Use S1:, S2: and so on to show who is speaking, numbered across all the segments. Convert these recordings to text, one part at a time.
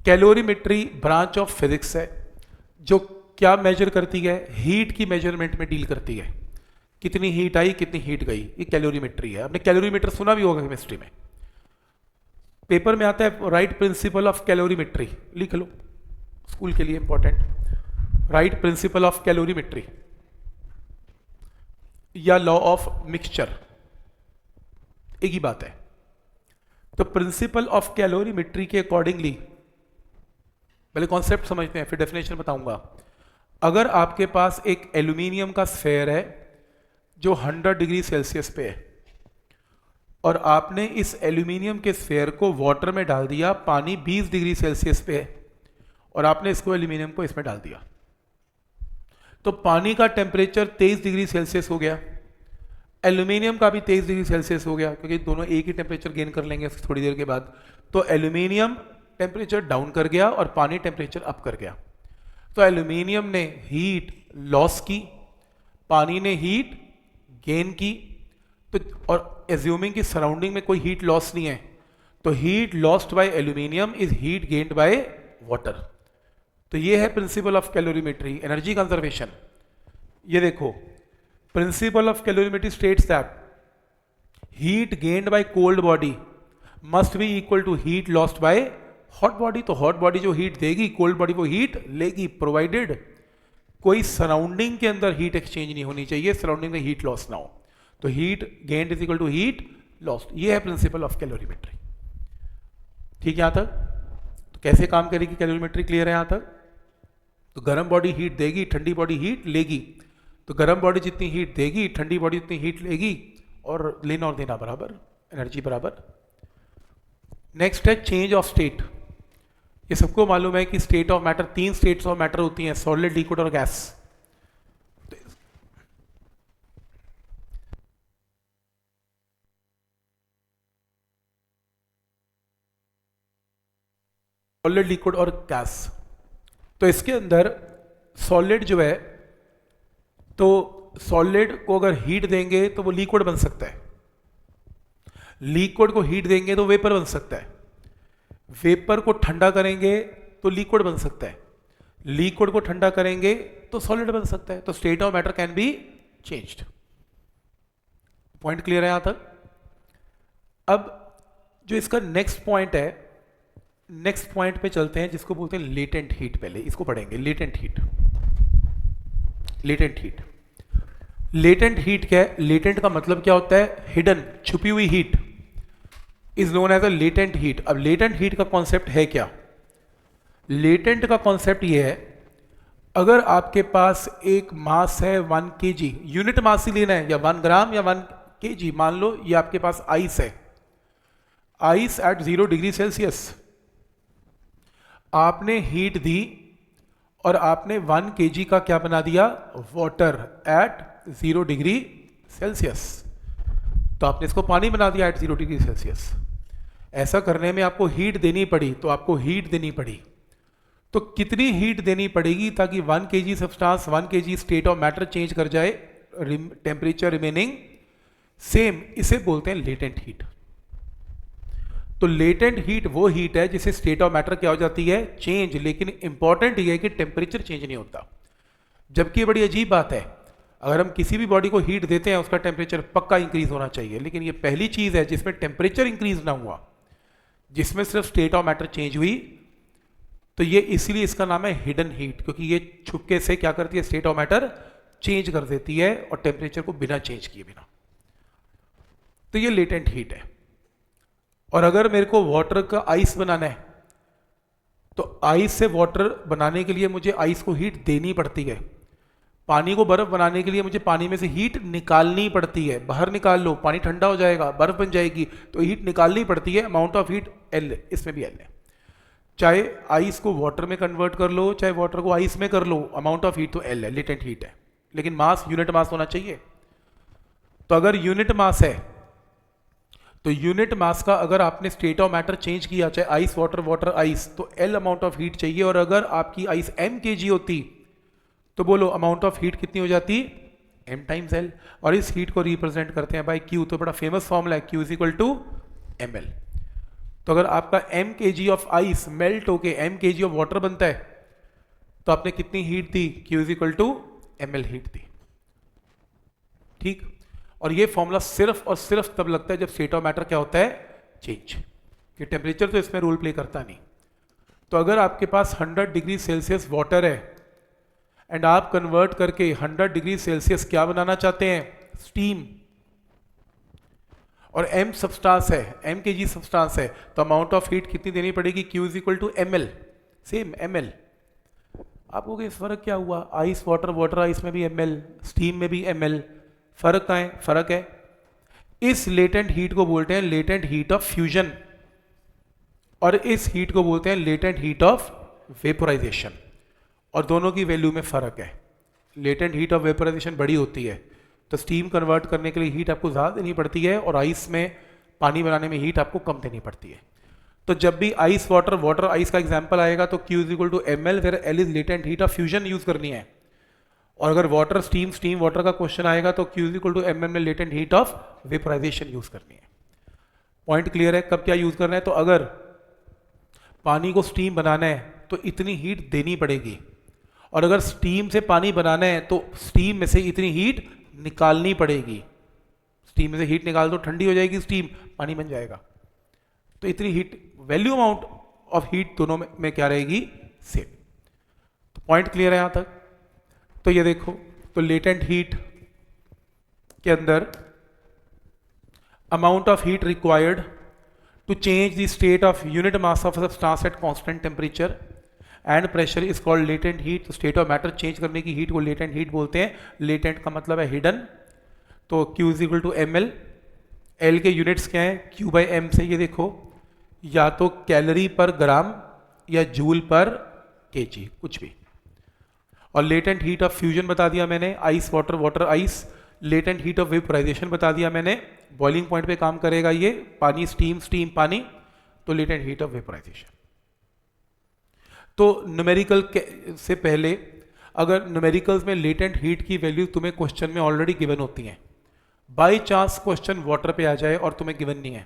S1: Calorimetry branch of physics है जो क्या मेजर करती है, हीट की मेजरमेंट में डील करती है। कितनी हीट आई, कितनी हीट गई, ये कैलोरीमेट्री है। आपने कैलोरीमीटर सुना भी होगा केमिस्ट्री में, पेपर में आता है राइट प्रिंसिपल ऑफ कैलोरीमेट्री, लिख लो स्कूल के लिए important. Right principal of calorimetry या लॉ ऑफ मिक्सचर, एक ही बात है। तो प्रिंसिपल ऑफ कैलोरीमेट्री के अकॉर्डिंगली पहले कॉन्सेप्ट समझते हैं, फिर डेफिनेशन बताऊंगा। अगर आपके पास एक एल्यूमिनियम का स्फेयर है जो 100 डिग्री सेल्सियस पे है और आपने इस एल्यूमिनियम के स्फेयर को वाटर में डाल दिया, पानी 20 डिग्री सेल्सियस पे है और आपने इसको एल्यूमिनियम को इसमें डाल दिया, तो पानी का टेम्परेचर 23 डिग्री सेल्सियस हो गया, एल्यूमिनियम का भी 23 डिग्री सेल्सियस हो गया, क्योंकि दोनों एक ही टेम्परेचर गेन कर लेंगे थोड़ी देर के बाद। तो एल्यूमिनियम टेम्परेचर डाउन कर गया और पानी टेम्परेचर अप कर गया। तो एल्यूमिनियम ने हीट लॉस की, पानी ने हीट गेन की। तो और एज्यूमिंग की सराउंडिंग में कोई हीट लॉस नहीं है, तो heat lost by aluminium is heat gained by water. तो ये है principle of calorimetry, energy conservation. ये देखो, principle of calorimetry states that heat gained by cold body must be equal to heat lost by hot body. तो hot body जो heat देगी, cold body वो heat लेगी, प्रोवाइडेड कोई surrounding के अंदर हीट एक्सचेंज नहीं होनी चाहिए, सराउंडिंग में हीट लॉस ना हो। तो heat gained is equal to heat lost, ये है प्रिंसिपल ऑफ कैलोरीमेट्री। ठीक है यहां तक? तो कैसे काम करेगी कैलोरीमेट्री, क्लियर है यहां तक? तो गर्म बॉडी हीट देगी, ठंडी बॉडी हीट लेगी। तो गर्म बॉडी जितनी हीट देगी, ठंडी बॉडी उतनी हीट लेगी, और लेना और देना बराबर, एनर्जी बराबर। नेक्स्ट है चेंज ऑफ स्टेट। ये सबको मालूम है कि state of matter, 3 states of matter होती हैं, सॉलिड, लिक्विड और गैस। सॉलिड, लिक्विड और गैस। तो इसके अंदर सॉलिड जो है, तो सॉलिड को अगर हीट देंगे तो वो लिक्विड बन सकता है, लिक्विड को हीट देंगे तो वेपर बन सकता है, वेपर को ठंडा करेंगे तो लिक्विड बन सकता है, लिक्विड को ठंडा करेंगे तो सॉलिड बन सकता है। तो state of matter can be changed. Point clear है यहां तक? अब जो इसका नेक्स्ट पॉइंट है, नेक्स्ट पॉइंट पे चलते हैं, जिसको बोलते हैं लेटेंट हीट। पहले इसको पढ़ेंगे, latent heat. Latent heat, latent heat क्या है? लेटेंट का मतलब क्या होता है? हिडन, छुपी हुई heat is known as a latent heat. अब लेटेंट हीट का कॉन्सेप्ट है क्या? लेटेंट का कॉन्सेप्ट ये है, अगर आपके पास एक मास है 1 kg, यूनिट मास ही लेना है, या 1 ग्राम या 1 kg, मान लो ये आपके पास आइस है, आइस एट 0 डिग्री सेल्सियस। आपने हीट दी और आपने 1 kg का क्या बना दिया? Water at 0 degree Celsius. तो आपने इसको पानी बना दिया एट 0 डिग्री सेल्सियस। ऐसा करने में आपको हीट देनी पड़ी, तो आपको हीट देनी पड़ी। तो कितनी हीट देनी पड़ेगी ताकि 1 kg substance, 1 kg state of matter change कर जाए, टेम्परेचर रिमेनिंग सेम? इसे बोलते हैं लेटेंट हीट। तो लेटेंट हीट वो हीट है जिसे स्टेट ऑफ मैटर क्या हो जाती है? चेंज। लेकिन इंपॉर्टेंट ये है कि टेम्परेचर चेंज नहीं होता। जबकि बड़ी अजीब बात है, अगर हम किसी भी बॉडी को हीट देते हैं उसका टेम्परेचर पक्का इंक्रीज होना चाहिए, लेकिन ये पहली चीज है जिसमें टेम्परेचर इंक्रीज ना हुआ, जिसमें सिर्फ स्टेट ऑफ मैटर चेंज हुई। तो ये इसीलिए इसका नाम है हिडन हीट, क्योंकि ये छुपके से क्या करती है? स्टेट ऑफ मैटर चेंज कर देती है और टेम्परेचर को बिना चेंज किए बिना। तो ये लेटेंट हीट है। और अगर मेरे को वाटर का आइस बनाना है, तो आइस से वाटर बनाने के लिए मुझे आइस को हीट देनी पड़ती है। पानी को बर्फ बनाने के लिए मुझे पानी में से हीट निकालनी पड़ती है। बाहर निकाल लो, पानी ठंडा हो जाएगा, बर्फ बन जाएगी, तो हीट निकालनी पड़ती है। अमाउंट ऑफ हीट एल, इसमें भी एल है। चाहे आइस को वाटर में कन्वर्ट कर लो, चाहे वाटर को आइस में कर लो, अमाउंट ऑफ हीट तो एल है, लेटेंट हीट है। लेकिन मास, यूनिट मास होना चाहिए। तो अगर यूनिट मास है, तो यूनिट मास का अगर आपने स्टेट ऑफ मैटर चेंज किया, चाहे आइस वाटर, वाटर आइस, तो एल अमाउंट ऑफ हीट चाहिए। और अगर आपकी आइस m kg होती, तो बोलो अमाउंट ऑफ हीट कितनी हो जाती? m times l। और इस हीट को रिप्रेजेंट करते हैं बाय Q। तो बड़ा फेमस फॉर्मूला है Q is equal to ml। तो अगर आपका m kg of ice melt होके m kg ऑफ वाटर बनता है तो आपने कितनी हीट दी, Q is equal to ml heat दी। ठीक, और ये फॉर्मूला सिर्फ और सिर्फ तब लगता है जब स्टेट ऑफ मैटर क्या होता है, चेंज। कि टेम्परेचर तो इसमें रोल प्ले करता नहीं। तो अगर आपके पास 100 डिग्री सेल्सियस वाटर है एंड आप कन्वर्ट करके 100 डिग्री सेल्सियस क्या बनाना चाहते हैं, स्टीम, और m सब्सटेंस है, m kg सब्सटेंस है, तो अमाउंट ऑफ हीट कितनी देनी पड़ेगी, Q is equal to ml, same ml। आप कहोगे इस फर्क क्या हुआ, आइस वाटर, वाटर आइस में भी ml, स्टीम में भी ml, फर्क कहाँ है, फर्क है इस लेटेंट हीट को बोलते हैं लेटेंट हीट ऑफ फ्यूजन, और इस हीट को बोलते हैं लेटेंट हीट ऑफ वेपोराइजेशन, और दोनों की वैल्यू में फर्क है। लेटेंट हीट ऑफ वेपोराइजेशन बड़ी होती है, तो स्टीम कन्वर्ट करने के लिए हीट आपको ज़्यादा देनी पड़ती है, और आइस में पानी बनाने में हीट आपको कम देनी पड़ती है। तो जब भी आइस वाटर, वाटर आइस का एग्जांपल आएगा तो Q is equal to ml, फिर L is latent heat of fusion use करनी है। और अगर वाटर स्टीम, स्टीम वाटर का क्वेश्चन आएगा तो Q is equal to ml में latent heat of vaporisation use करनी है। पॉइंट क्लियर है, कब क्या यूज करना है। तो अगर पानी को स्टीम बनाना है तो इतनी हीट देनी पड़ेगी, और अगर स्टीम से पानी बनाना है तो स्टीम में से इतनी हीट निकालनी पड़ेगी। स्टीम में से हीट निकाल दो, ठंडी हो जाएगी स्टीम, पानी बन जाएगा। तो इतनी heat, value amount of heat दोनों में क्या रहेगी, सेम। तो पॉइंट क्लियर है यहां तक। तो ये देखो, तो लेटेंट हीट के अंदर amount of heat required to change the state of unit mass of substance at constant temperature and pressure is called latent heat. तो स्टेट ऑफ मैटर चेंज करने की हीट को लेटेंट हीट बोलते हैं। Latent का मतलब है हिडन। तो Q is equal to ml, L के यूनिट्स क्या हैं, Q बाई M से ये देखो, या तो कैलोरी पर ग्राम या जूल पर kg, कुछ भी। और लेटेंट हीट ऑफ फ्यूजन बता दिया मैंने, ice water, water ice. Latent heat of vaporisation बता दिया मैंने, बॉइलिंग पॉइंट पे काम करेगा ये, पानी स्टीम, स्टीम पानी, तो लेटेंट हीट ऑफ वेपोराइजेशन। तो न्यूमेरिकल से पहले अगर न्यूमेरिकल्स में लेटेंट हीट की वैल्यू तुम्हें क्वेश्चन में ऑलरेडी गिवन होती हैं, बाय चांस क्वेश्चन वाटर पे आ जाए और तुम्हें गिवन नहीं है,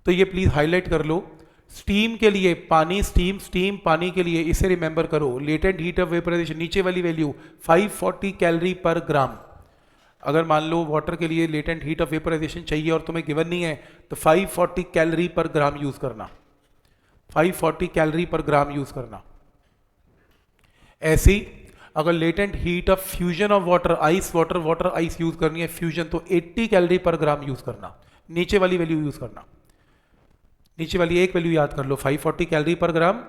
S1: तो ये प्लीज हाईलाइट कर लो। स्टीम के लिए पानी, स्टीम, स्टीम पानी के लिए इसे रिमेंबर करो, लेटेंट हीट ऑफ वेपोराइजेशन नीचे वाली वैल्यू 540 कैलोरी पर ग्राम। अगर मान लो वाटर के लिए लेटेंट हीट ऑफ वेपोराइजेशन चाहिए और तुम्हें गिवन नहीं है, तो 540 कैलोरी पर ग्राम यूज करना, 540 कैलोरी पर ग्राम यूज करना। ऐसी अगर latent heat of fusion of water, ice water, water ice use करनी है फ्यूजन, तो 80 कैलोरी पर ग्राम यूज करना, नीचे वाली वैल्यू यूज करना। नीचे वाली एक वैल्यू याद कर लो, 540 कैलोरी पर ग्राम,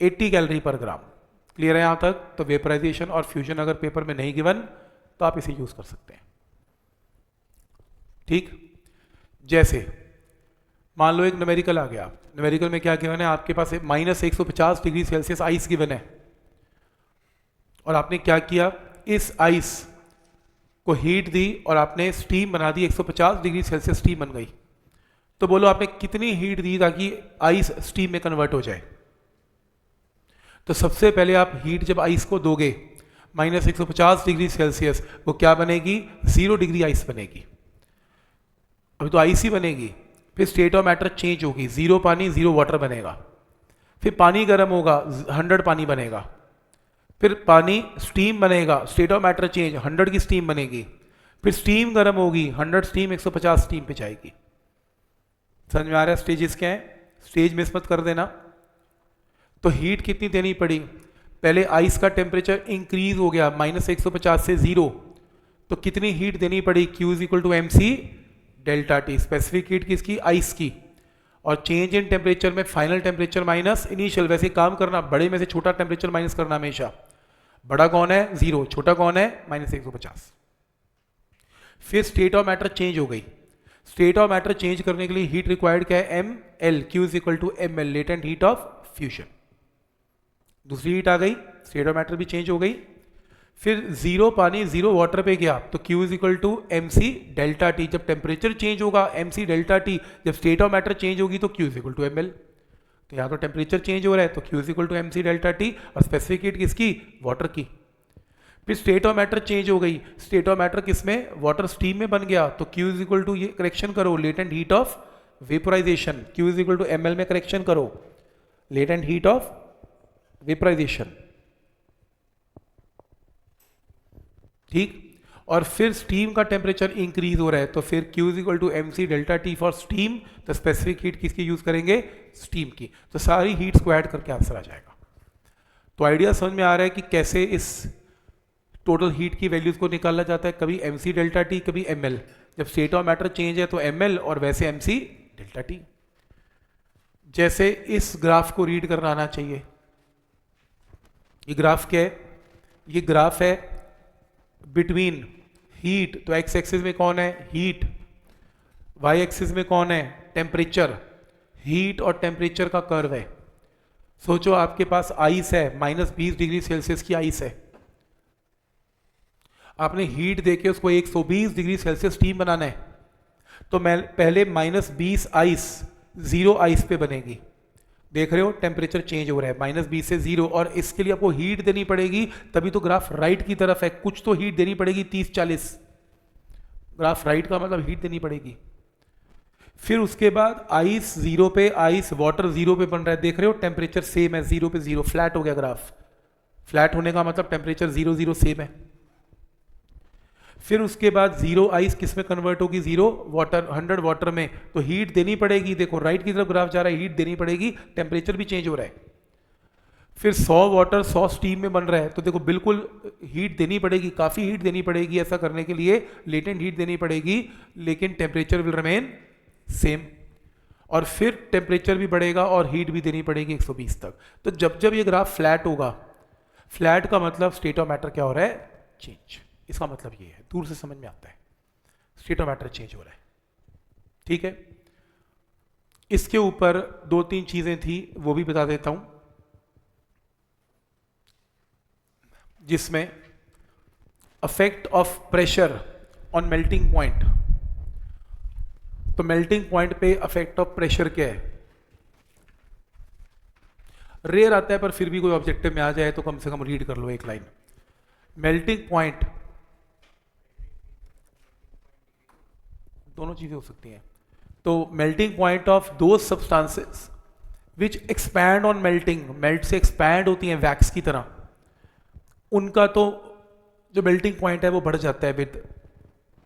S1: 80 कैलोरी पर ग्राम। क्लियर है यहां तक। तो वेपोराइजेशन और फ्यूजन अगर पेपर में नहीं गिवन तो आप इसे यूज कर सकते हैं। ठीक, जैसे मान लो एक न्यूमेरिकल आ गया, न्यूमेरिकल में क्या गिवन है, आपके पास -150 डिग्री सेल्सियस आइस गिवन है, और आपने क्या किया, इस आइस को हीट दी और आपने स्टीम बना दी, 150 डिग्री सेल्सियस स्टीम बन गई। तो बोलो आपने कितनी हीट दी ताकि आइस स्टीम में कन्वर्ट हो जाए। तो सबसे पहले आप हीट जब आइस को दोगे -150 डिग्री सेल्सियस, वो क्या बनेगी, 0 डिग्री आइस बनेगी। अभी तो आइस ही बनेगी, फिर स्टेट ऑफ मैटर चेंज होगी, 0 पानी 0 वाटर बनेगा, फिर पानी गर्म होगा, 100 पानी बनेगा, फिर पानी स्टीम बनेगा, स्टेट ऑफ मैटर चेंज, 100 की स्टीम बनेगी, फिर स्टीम गर्म होगी, 100 स्टीम 150 स्टीम पे जाएगी। समझ में आ रहा है स्टेजेस क्या है, स्टेज मिस मत कर देना। तो हीट कितनी देनी पड़ी, पहले आइस का टेम्परेचर इंक्रीज हो गया -150 से 0, तो कितनी हीट देनी पड़ी, Q is equal to MC delta T, specific heat किसकी, आइस की, और चेंज इन टेम्परेचर में फाइनल टेम्परेचर माइनस इनिशियल। वैसे काम करना, बड़े में से छोटा टेम्परेचर माइनस करना हमेशा। बड़ा कौन है, 0, छोटा कौन है, -150। फिर स्टेट ऑफ मैटर चेंज हो गई, स्टेट ऑफ मैटर चेंज करने के लिए हीट रिक्वायर्ड क्या है, ML, Q is equal to ML, latent heat of fusion. दूसरी हीट आ गई, स्टेट ऑफ मैटर भी चेंज हो गई, फिर 0 पानी 0 वाटर पे गया, तो Q is equal to MC delta T. जब टेम्परेचर चेंज होगा MC डेल्टा टी, जब स्टेट ऑफ मैटर चेंज होगी तो Q is equal to ML। तो यहाँ तो टेम्परेचर चेंज हो रहा है तो Q is equal to MC delta T, और स्पेसिफिक हीट किसकी, वाटर की। फिर स्टेट ऑफ मैटर चेंज हो गई, स्टेट ऑफ मैटर किसमें, वाटर स्टीम में बन गया, तो Q इज इक्वल टू, ये करेक्शन करो, latent heat of vaporisation, Q is equal to ml में करेक्शन करो, लेटेंट हीट ऑफ वेपोराइजेशन, ठीक। और फिर स्टीम का टेम्परेचर इंक्रीज हो रहा है तो फिर Q is equal to MC delta T for steam, तो स्पेसिफिक हीट किसकी यूज करेंगे, स्टीम की। तो सारी हीट्स को ऐड करके आंसर आ जाएगा। तो आइडिया समझ में आ रहा है कि कैसे इस टोटल हीट की वैल्यूज को निकाला जाता है, कभी MC डेल्टा T, कभी ml। जब स्टेट ऑफ मैटर चेंज है तो ml और वैसे MC डेल्टा T। जैसे इस ग्राफ को रीड करना आना चाहिए। ये ग्राफ क्या है, ये ग्राफ है बिटवीन हीट, तो एक्स एक्सिस में कौन है, हीट, वाई एक्सिस में कौन है, टेम्परेचर। हीट और टेम्परेचर का कर्व है। सोचो आपके पास आइस है, -20 डिग्री सेल्सियस की आइस है, आपने हीट देके उसको 120 डिग्री सेल्सियस स्टीम बनाना है, तो मैं पहले -20 आइस 0 आइस पे बनेगी। देख रहे हो टेम्परेचर चेंज हो रहा है -20 से 0, और इसके लिए आपको हीट देनी पड़ेगी, तभी तो ग्राफ राइट की तरफ है। कुछ तो हीट देनी पड़ेगी 30-40, ग्राफ राइट का मतलब हीट देनी पड़ेगी। फिर उसके बाद आइस 0 पे, आइस वाटर 0 पे बन रहा है, देख रहे हो टेम्परेचर सेम है, 0 पे 0, फ्लैट हो गया ग्राफ। फ्लैट होने का मतलब टेम्परेचर 0 0 सेम है। फिर उसके बाद 0 आइस किस में कन्वर्ट होगी, 0 वाटर, 100 वाटर में, तो हीट देनी पड़ेगी। देखो राइट की तरफ ग्राफ जा रहा है, हीट देनी पड़ेगी, टेम्परेचर भी चेंज हो रहा है। फिर 100 वाटर 100 स्टीम में बन रहा है, तो देखो बिल्कुल हीट देनी पड़ेगी, काफ़ी हीट देनी पड़ेगी ऐसा करने के लिए, लेटेंट हीट देनी पड़ेगी, लेकिन टेम्परेचर विल रिमेन सेम। और फिर टेम्परेचर भी बढ़ेगा और हीट भी देनी पड़ेगी 120 तक। तो जब जब ये ग्राफ फ्लैट होगा, फ्लैट का मतलब स्टेट ऑफ मैटर क्या हो रहा है, चेंज। इसका मतलब ये है, दूर से समझ में आता है, स्टेट ऑफ मैटर चेंज हो रहा है, ठीक है। इसके ऊपर 2-3 चीजें थी, वो भी बता देता हूं, जिसमें affect of pressure on melting point. तो मेल्टिंग पॉइंट पे अफेक्ट ऑफ प्रेशर क्या है, रेयर आता है, पर फिर भी कोई ऑब्जेक्टिव में आ जाए तो कम से कम रीड कर लो एक लाइन। मेल्टिंग पॉइंट, दोनों चीजें हो सकती हैं। तो मेल्टिंग पॉइंट ऑफ दो substances which expand on melting, melt से एक्सपैंड होती हैं वैक्स की तरह, उनका तो जो मेल्टिंग पॉइंट है वो बढ़ जाता है विद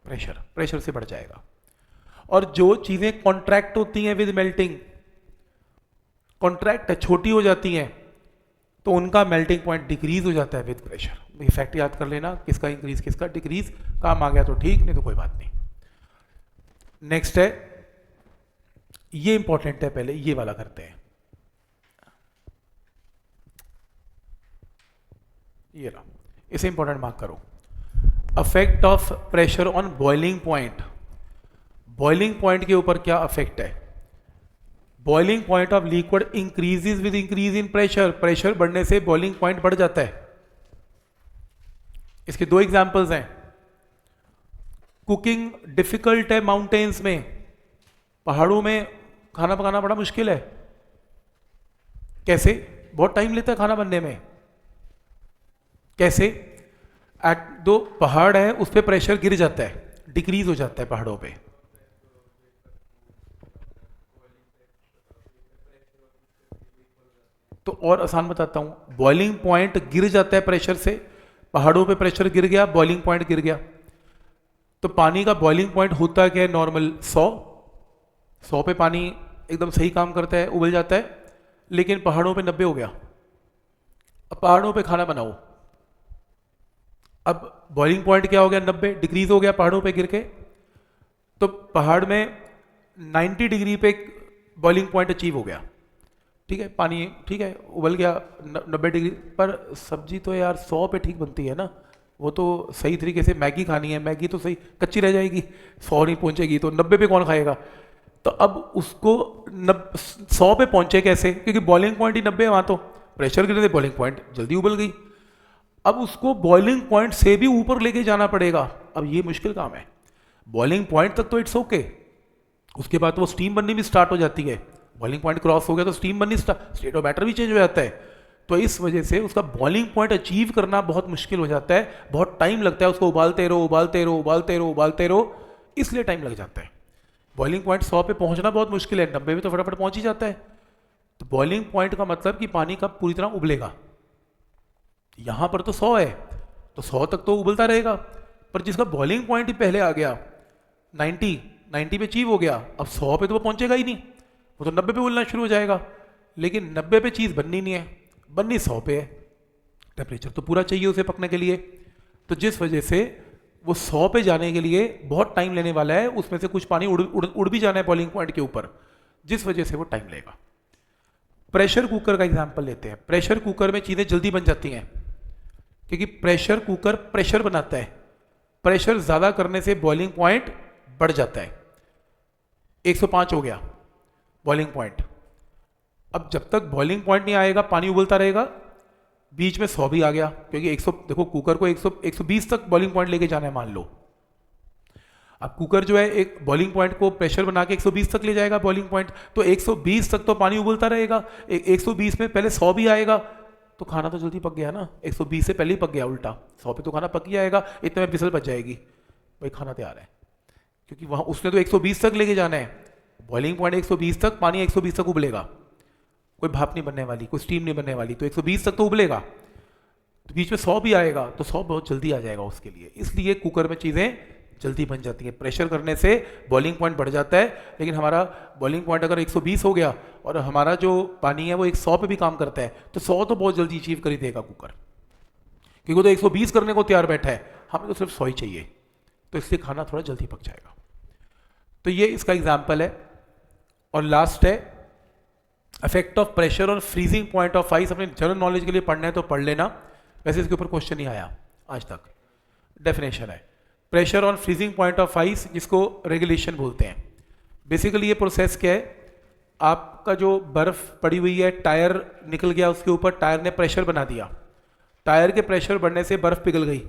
S1: प्रेशर, प्रेशर से बढ़ जाएगा। और जो चीजें कॉन्ट्रैक्ट होती हैं विद मेल्टिंग, कॉन्ट्रैक्ट है, छोटी हो जाती हैं, तो उनका मेल्टिंग पॉइंट डिक्रीज हो जाता है विद प्रेशर। ये फैक्ट याद कर लेना, किसका इंक्रीज किसका डिक्रीज, काम आ गया तो ठीक, नहीं तो कोई बात नहीं। नेक्स्ट है, ये इंपॉर्टेंट है, पहले ये वाला करते हैं। ये रहा, इसे इंपॉर्टेंट मार्क करो। Affect of pressure on boiling point. Boiling point के ऊपर क्या अफेक्ट है, boiling point of liquid increases with increase in pressure, pressure बढ़ने से बॉइलिंग पॉइंट बढ़ जाता है। इसके 2 एग्जांपल्स हैं। कुकिंग डिफिकल्ट है माउंटेन्स में, पहाड़ों में खाना पकाना बड़ा मुश्किल है। कैसे, बहुत टाइम लेता है खाना बनने में। कैसे, दो पहाड़ है उस पर प्रेशर गिर जाता है, डिक्रीज हो जाता है पहाड़ों पे। तो और आसान बताता हूं, बॉइलिंग पॉइंट गिर जाता है प्रेशर से, पहाड़ों पे प्रेशर गिर गया, बॉइलिंग पॉइंट गिर गया। तो पानी का बॉइलिंग पॉइंट होता क्या है, नॉर्मल 100 पे पानी एकदम सही काम करता है, उबल जाता है, लेकिन पहाड़ों पे 90 हो गया। अब पहाड़ों पे खाना बनाओ, अब बॉइलिंग पॉइंट क्या हो गया, 90 डिग्रीज हो गया पहाड़ों पे गिर के। तो पहाड़ में 90 डिग्री पे बॉइलिंग पॉइंट अचीव हो गया, ठीक है, पानी ठीक है उबल गया 90 डिग्री पर। सब्जी तो यार 100 पे ठीक बनती है ना, वो तो सही तरीके से मैगी खानी है, मैगी तो सही कच्ची रह जाएगी, 100 नहीं पहुंचेगी, तो 90 पे कौन खाएगा। तो अब उसको 100 पे पहुंचे कैसे, क्योंकि बॉइलिंग पॉइंट ही 90 है वहां, तो प्रेशर गिरने से बॉइलिंग पॉइंट जल्दी उबल गई। अब उसको बॉइलिंग पॉइंट से भी ऊपर लेके जाना पड़ेगा। अब ये मुश्किल काम है। बॉइलिंग पॉइंट तक तो इट्स ओके, उसके बाद तो वो स्टीम बननी भी स्टार्ट हो जाती है। बॉइलिंग पॉइंट क्रॉस हो गया तो स्टीम बननी स्टेट ऑफ मैटर भी चेंज हो जाता है। तो इस वजह से उसका बॉइलिंग पॉइंट अचीव करना बहुत मुश्किल हो जाता है, बहुत टाइम लगता है, उसको उबालते रहो उबालते रहो उबालते रहो उबालते रहो, इसलिए टाइम लग जाता है। बॉइलिंग पॉइंट 100 पे पहुंचना बहुत मुश्किल है, 90 पे तो फटाफट पहुंच ही जाता है। तो बॉइलिंग पॉइंट का मतलब कि पानी कब पूरी तरह उबलेगा। यहां पर तो 100 है, तो 100 तक तो उबलता रहेगा, पर जिसका बॉइलिंग पॉइंट ही पहले आ गया 90 पे अचीव हो गया, अब 100 पे तो वो पहुंचेगा ही नहीं, वो तो 90 पे उबलना शुरू हो जाएगा। लेकिन 90 पे चीज़ बननी नहीं है, बननी 100 पे है, टेम्परेचर तो पूरा चाहिए उसे पकने के लिए। तो जिस वजह से वो 100 पे जाने के लिए बहुत टाइम लेने वाला है, उसमें से कुछ पानी उड़ भी जाना है बॉइलिंग पॉइंट के ऊपर, जिस वजह से वो टाइम लेगा। प्रेशर कुकर का एग्जांपल लेते हैं। प्रेशर कुकर में चीज़ें जल्दी बन जाती हैं, क्योंकि प्रेशर कुकर प्रेशर बनाता है, प्रेशर ज़्यादा करने से बॉइलिंग पॉइंट बढ़ जाता है। 105 हो गया बॉइलिंग पॉइंट। अब जब तक बॉइलिंग पॉइंट नहीं आएगा पानी उबलता रहेगा, बीच में 100 भी आ गया, क्योंकि 100 देखो कुकर को 120 तक बॉइलिंग पॉइंट लेके जाना है मान लो। अब कुकर जो है एक बॉइलिंग पॉइंट को प्रेशर बना के 120 तक ले जाएगा बॉइलिंग पॉइंट, तो 120 तक तो पानी उबलता रहेगा। 120 में पहले 100 भी आएगा, तो खाना तो जल्दी पक गया ना, 120 से पहले ही पक गया, उल्टा 100 पे तो खाना पक ही जाएगा, इतने में बिसल बच जाएगी, भाई खाना तैयार है। क्योंकि वहाँ उसने तो 120 तक लेके जाना है, बॉइलिंग पॉइंट 120 तक, पानी 120 तक उबलेगा, कोई भाप नहीं बनने वाली, कोई स्टीम नहीं बनने वाली, तो 120 तक तो उबलेगा। तो बीच में 100 भी आएगा तो 100 बहुत जल्दी आ जाएगा उसके लिए, इसलिए कुकर में चीज़ें जल्दी बन जाती हैं। प्रेशर करने से बॉइलिंग पॉइंट बढ़ जाता है, लेकिन हमारा बॉइलिंग पॉइंट अगर 120 हो गया और हमारा जो पानी है वो 100 पे भी काम करता है, तो 100 तो बहुत जल्दी अचीव कर ही देगा कुकर, क्योंकि वो तो 120 करने को तैयार बैठा है, हमें तो सिर्फ 100 ही चाहिए, तो इसलिए खाना थोड़ा जल्दी पक जाएगा। तो ये इसका एग्जाम्पल है। और लास्ट है इफेक्ट ऑफ प्रेशर और फ्रीजिंग पॉइंट ऑफ आइस। अपने जनरल नॉलेज के लिए पढ़ना है तो पढ़ लेना, वैसे इसके ऊपर क्वेश्चन नहीं आया आज तक। डेफिनेशन है pressure on freezing point of ice, जिसको रेगुलेशन बोलते हैं। बेसिकली ये प्रोसेस क्या है, आपका जो बर्फ पड़ी हुई है, टायर निकल गया उसके ऊपर, टायर ने प्रेशर बना दिया, टायर के प्रेशर बढ़ने से बर्फ पिघल गई,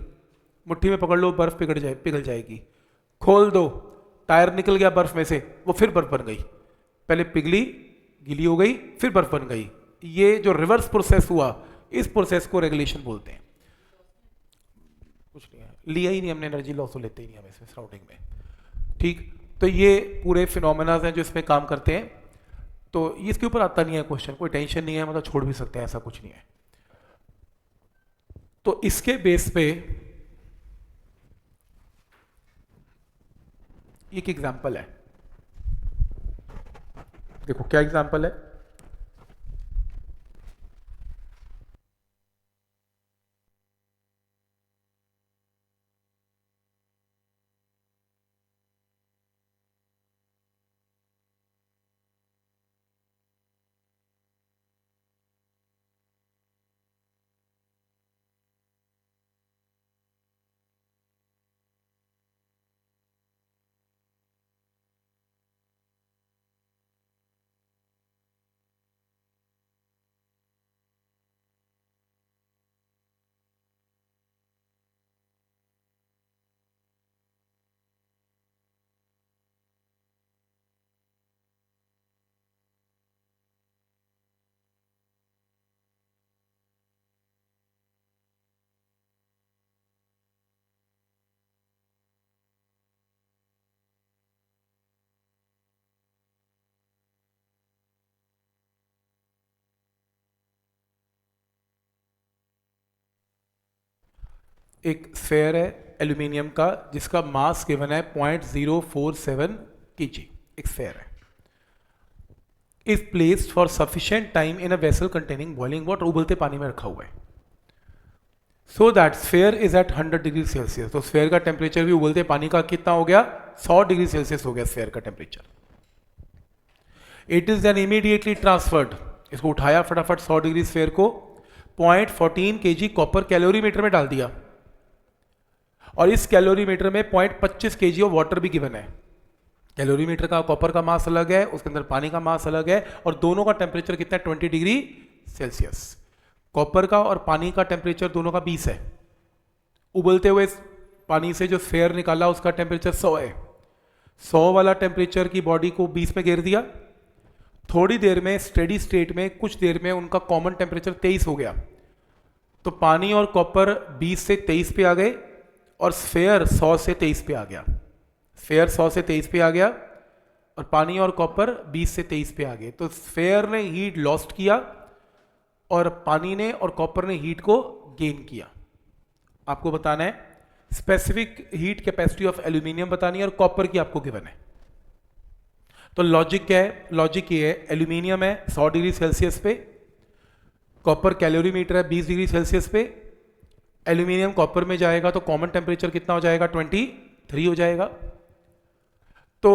S1: मुट्ठी में पकड़ लो बर्फ पिघल जाएगी, खोल दो टायर निकल गया बर्फ में से, वो फिर बर्फ बन गई, पहले पिघली गीली हो गई फिर बर्फ बन गई। ये जो रिवर्स प्रोसेस हुआ, इस प्रोसेस को रेगुलेशन बोलते हैं। कुछ नहीं है, लिया ही नहीं हमने, एनर्जी लॉस तो लेते ही नहीं हम इसमें सराउंडिंग में, ठीक। तो ये पूरे फिनोमेनाज हैं जो इसमें काम करते हैं, तो इसके ऊपर आता नहीं है क्वेश्चन, कोई टेंशन नहीं है, मतलब छोड़ भी सकते हैं, ऐसा कुछ नहीं है। तो इसके बेस पे एक एग्जाम्पल है, देखो क्या एग्जाम्पल है। एक स्फेयर है एल्यूमिनियम का, जिसका मास गिवन है 0.047 kg, एक स्फेयर है, is placed for sufficient time in a vessel containing boiling water, उबलते पानी में रखा हुआ है, so that sphere is at 100 degree Celsius. तो स्फेयर का टेम्परेचर भी उबलते पानी का कितना हो गया, 100 डिग्री सेल्सियस हो गया स्फेयर का temperature. It is then immediately transferred, इसको उठाया फटाफट 100 डिग्री स्फेयर को, 0.14 kg कॉपर कैलोरीमीटर में डाल दिया, और इस कैलोरीमीटर में 0.25 kg ऑफ वाटर भी गिवन है। कैलोरीमीटर का कॉपर का मास अलग है, उसके अंदर पानी का मास अलग है, और दोनों का टेम्परेचर कितना है, 20 डिग्री सेल्सियस। कॉपर का और पानी का टेम्परेचर दोनों का 20 है। उबलते हुए पानी से जो स्फेयर निकाला उसका टेम्परेचर 100 है। 100 वाला टेम्परेचर की बॉडी को 20 में घेर दिया, थोड़ी देर में स्टेडी स्टेट में कुछ देर में उनका कॉमन टेम्परेचर 23 हो गया। तो पानी और कॉपर 20 से 23 पे आ गए, और स्फेयर 100 से 23 पे आ गया। स्फेयर 100 से 23 पे आ गया, और पानी और कॉपर 20 से 23 पे आ गए। तो स्फेयर ने हीट लॉस्ट किया और पानी ने और कॉपर ने हीट को गेन किया। आपको बताना है specific heat capacity of aluminium बतानी है और कॉपर की आपको गिवन है। तो लॉजिक क्या है? लॉजिक ये है, एल्यूमिनियम है 100 डिग्री सेल्सियस पे, कॉपर कैलोरीमीटर है 20 डिग्री सेल्सियस पे। एल्यूमिनियम कॉपर में जाएगा तो कॉमन टेम्परेचर कितना हो जाएगा? 23 हो जाएगा। तो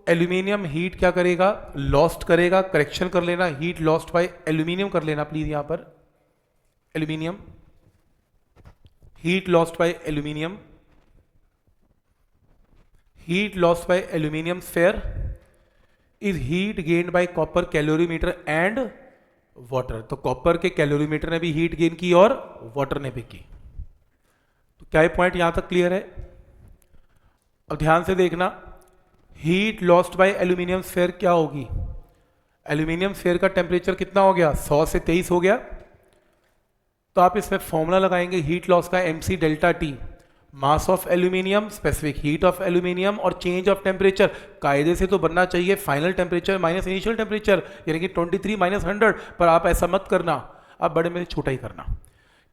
S1: एल्यूमिनियम हीट क्या करेगा? लॉस्ट करेगा। करेक्शन कर लेना, हीट लॉस्ट बाय एल्यूमिनियम कर लेना प्लीज। यहां पर aluminium heat lost by aluminium, heat lost by aluminium sphere is heat gained by copper calorimeter and water। तो कॉपर के कैलोरीमीटर ने भी हीट गेन की और वाटर ने भी की। तो क्या पॉइंट यहां तक क्लियर है? अब ध्यान से देखना, heat lost by aluminium sphere क्या होगी? एल्यूमिनियम स्फेयर का टेम्परेचर कितना हो गया? 100 से 23 हो गया। तो आप इसमें फॉर्मूला लगाएंगे हीट लॉस का, mc delta T, mass of aluminium, specific heat of aluminium और चेंज ऑफ टेम्परेचर। कायदे से तो बनना चाहिए final temperature minus initial temperature, यानी कि 23 माइनस 100, पर आप ऐसा मत करना, आप बड़े में से छोटा ही करना।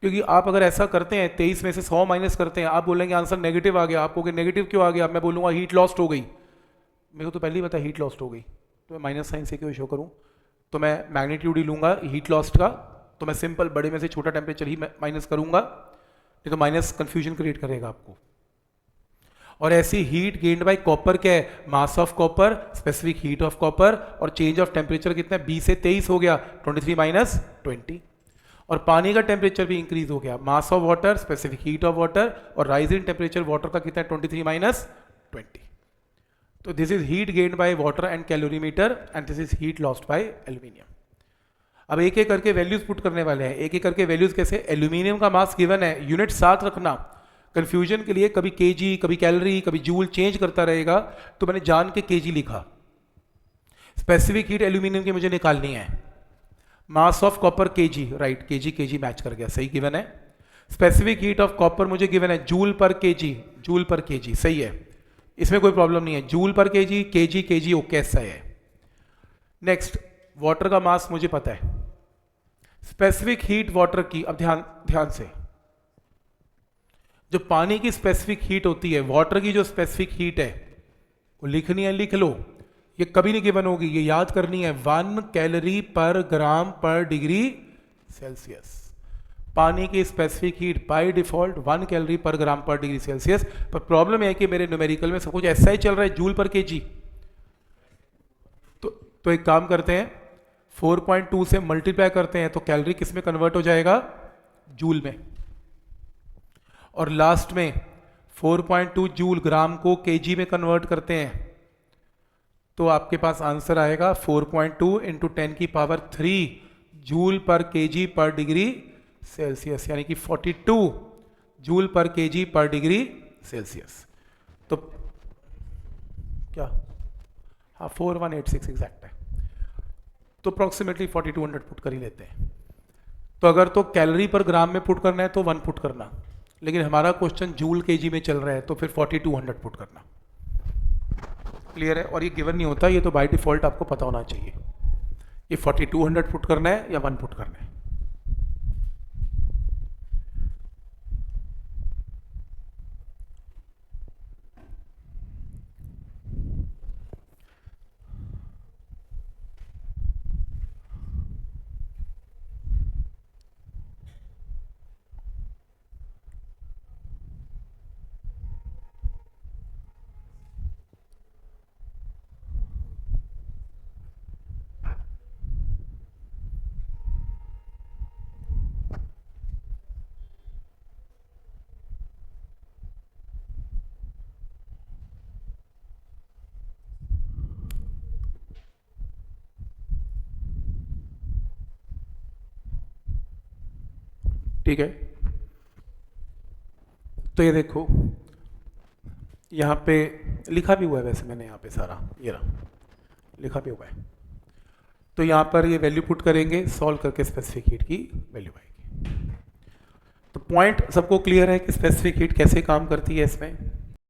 S1: क्योंकि आप अगर ऐसा करते हैं 23 में से 100 माइनस करते हैं, आप बोलेंगे आंसर नेगेटिव आ गया। आप कहोगे नेगेटिव क्यों आ गया? मैं बोलूँगा हीट लॉस्ट हो गई। मेरे को तो पहले ही पता हीट लॉस्ट हो गई, तो मैं माइनस साइन से क्यों शो करूँ? तो मैं मैग्नीट्यूड ही लूँगा हीट लॉस्ट का, तो मैं सिंपल बड़े में से छोटा टेम्परेचर ही माइनस करूंगा, नहीं तो माइनस कंफ्यूजन क्रिएट करेगा आपको। और ऐसी हीट गेन्ड बाय कॉपर क्या है? Mass of copper, specific heat of copper और चेंज ऑफ टेम्परेचर कितना है? 20 से 23 हो गया, 23 माइनस 20। और पानी का टेम्परेचर भी इंक्रीज हो गया, mass of water, specific heat of water और राइज इन टेम्परेचर वाटर का कितना है? 23 माइनस 20। तो this is heat gained by water and calorimeter and this is heat lost by aluminium. अब एक एक करके वैल्यूज पुट करने वाले हैं। एक एक करके वैल्यूज कैसे? एल्यूमिनियम का मास गिवन है, यूनिट साथ रखना कंफ्यूजन के लिए, कभी केजी, कभी कैलोरी, कभी जूल चेंज करता रहेगा, तो मैंने जान के केजी लिखा। स्पेसिफिक हीट एल्यूमिनियम की मुझे निकालनी है, mass of copper KG, right, KG KG match कर गया, सही गिवन है। स्पेसिफिक हीट ऑफ कॉपर मुझे गिवन है जूल पर केजी, जूल पर केजी, सही है, इसमें कोई प्रॉब्लम नहीं है। जूल पर केजी, केजी केजी ओके, ऐसा है। नेक्स्ट, वाटर का मास मुझे पता है, स्पेसिफिक हीट वाटर की, अब ध्यान से, जो पानी की स्पेसिफिक हीट होती है, वाटर की जो स्पेसिफिक हीट है वो लिखनी है, लिख लो, ये कभी नहीं गिवन होगी, ये याद करनी है, 1 कैलोरी पर ग्राम पर डिग्री सेल्सियस। पानी की specific heat by default 1 calorie पर ग्राम पर डिग्री सेल्सियस। पर प्रॉब्लम है कि मेरे न्यूमेरिकल में सब कुछ ऐसा ही चल रहा है, जूल पर केजी। तो एक काम करते हैं, 4.2 से मल्टीप्लाई करते हैं तो कैलोरी किस में कन्वर्ट हो जाएगा? जूल में। और लास्ट में 4.2 जूल ग्राम को केजी में कन्वर्ट करते हैं तो आपके पास आंसर आएगा 4.2 इंटू 10 की पावर 3 जूल पर केजी पर डिग्री सेल्सियस, यानी कि 42 जूल पर केजी पर डिग्री सेल्सियस। तो क्या, हाँ 4186 एग्जैक्ट है, तो अप्रोक्सीमेटली 4200 पुट कर ही लेते हैं। तो अगर तो कैलोरी पर ग्राम में पुट करना है तो 1 पुट करना, लेकिन हमारा क्वेश्चन जूल केजी में चल रहा है तो फिर 4200 पुट करना। क्लियर है? और ये गिवन नहीं होता, ये तो बाय डिफॉल्ट आपको पता होना चाहिए, ये 4200 पुट करना है या 1 पुट करना है। ठीक है, तो ये देखो यहाँ पे लिखा भी हुआ है, वैसे मैंने यहाँ पे सारा ये रहा लिखा भी हुआ है। तो यहाँ पर ये वैल्यू पुट करेंगे, सॉल्व करके स्पेसिफिक हीट की वैल्यू आएगी। तो पॉइंट सबको क्लियर है कि स्पेसिफिक हीट कैसे काम करती है इसमें।